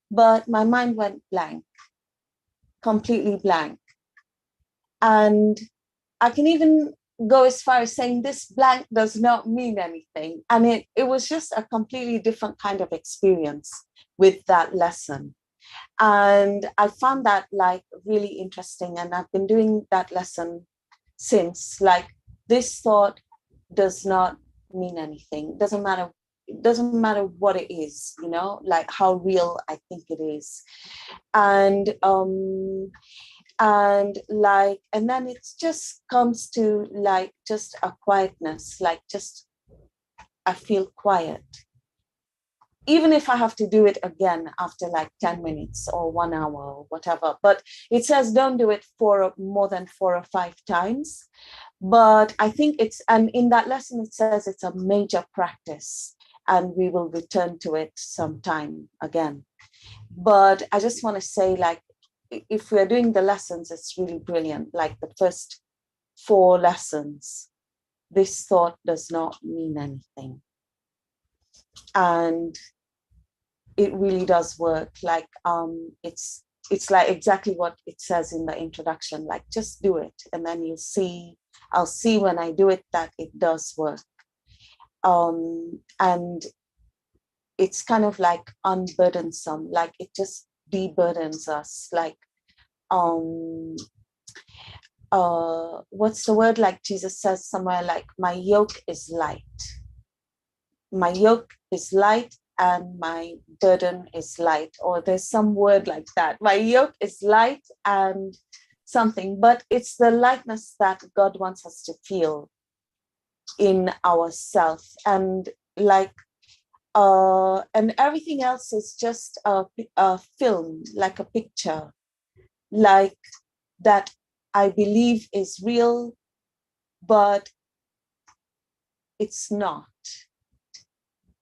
but my mind went blank, completely blank. And I can even go as far as saying this blank does not mean anything. And it was just a completely different kind of experience with that lesson. And I found that like really interesting. And I've been doing that lesson since. Like, this thought does not mean anything. It doesn't matter what it is, like how real I think it is. And then it just comes to like just a quietness, like just I feel quiet. Even if I have to do it again after like 10 minutes or 1 hour or whatever. But it says don't do it for more than 4 or 5 times. But I think and in that lesson, it says it's a major practice and we will return to it sometime again. But I just want to say, like, if we're doing the lessons, it's really brilliant. Like the first 4 lessons, this thought does not mean anything. And it really does work. Like it's like exactly what it says in the introduction, like just do it. And then I'll see when I do it that it does work. And it's kind of like unburdensome, like it just deburdens us. Like, what's the word? Like Jesus says somewhere, like, my yoke is light. My yoke is light and my burden is light, or there's some word like that. My yoke is light and something, but it's the lightness that God wants us to feel in ourselves. And like, and everything else is just a film, like a picture, like that I believe is real, but it's not.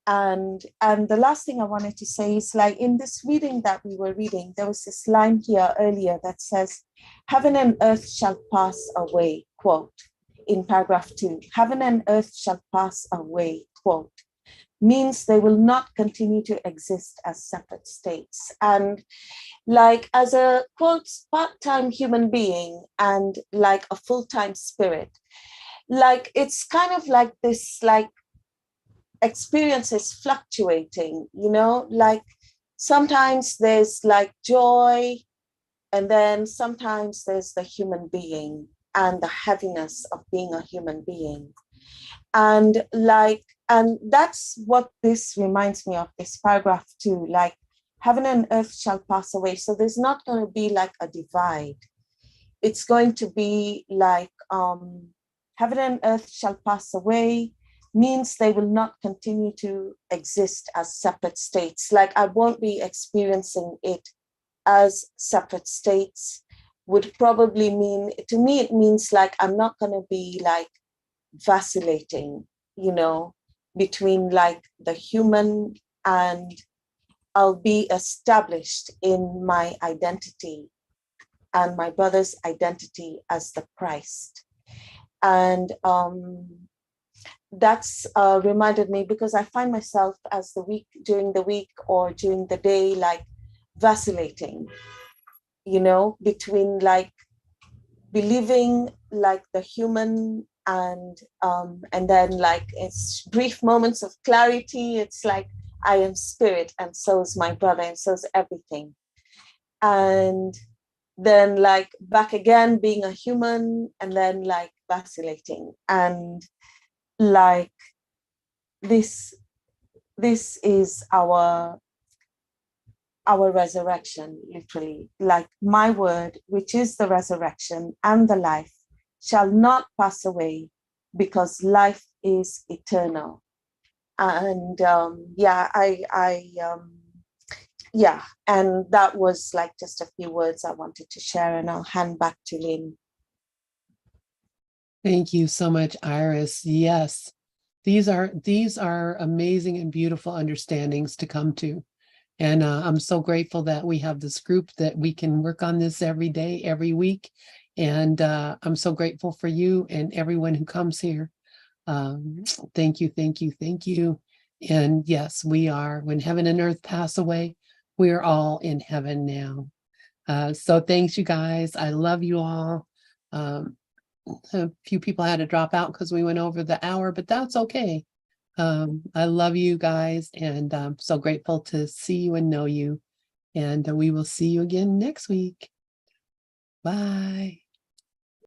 And the last thing I wanted to say is, like, in this reading that we were reading, there was this line here earlier that says, heaven and earth shall pass away, quote, in paragraph 2, heaven and earth shall pass away, quote, means they will not continue to exist as separate states. And like, as a, quote, part-time human being and like a full-time spirit, like, it's kind of like this, like, experience is fluctuating, you know, like sometimes there's like joy, and then sometimes there's the human being and the heaviness of being a human being. And like, and that's what this reminds me of, this paragraph 2, like, heaven and earth shall pass away. So there's not going to be like a divide. It's going to be like, heaven and earth shall pass away means they will not continue to exist as separate states. Like, I won't be experiencing it as separate states. Would probably mean, to me, it means like I'm not going to be like vacillating, you know, between like the human, and I'll be established in my identity and my brother's identity as the Christ. And that's reminded me, because I find myself as during the week or during the day, like vacillating, you know, between like believing like the human, and then like it's brief moments of clarity. It's like I am spirit, and so is my brother, and so is everything. And then like back again being a human, and then like vacillating. And like this is our resurrection, literally. Like, my word, which is the resurrection and the life, shall not pass away, because life is eternal. And yeah, yeah, and that was like just a few words I wanted to share, and I'll hand back to Lynn. Thank you so much, Iris. Yes, these are amazing and beautiful understandings to come to. And I'm so grateful that we have this group that we can work on this every day, every week. And I'm so grateful for you and everyone who comes here. Thank you, thank you, thank you. And yes, we are, when heaven and earth pass away, we're all in heaven now. So thanks, you guys. I love you all. A few people had to drop out because we went over the hour, but that's okay. I love you guys, and I'm so grateful to see you and know you. And we will see you again next week. Bye.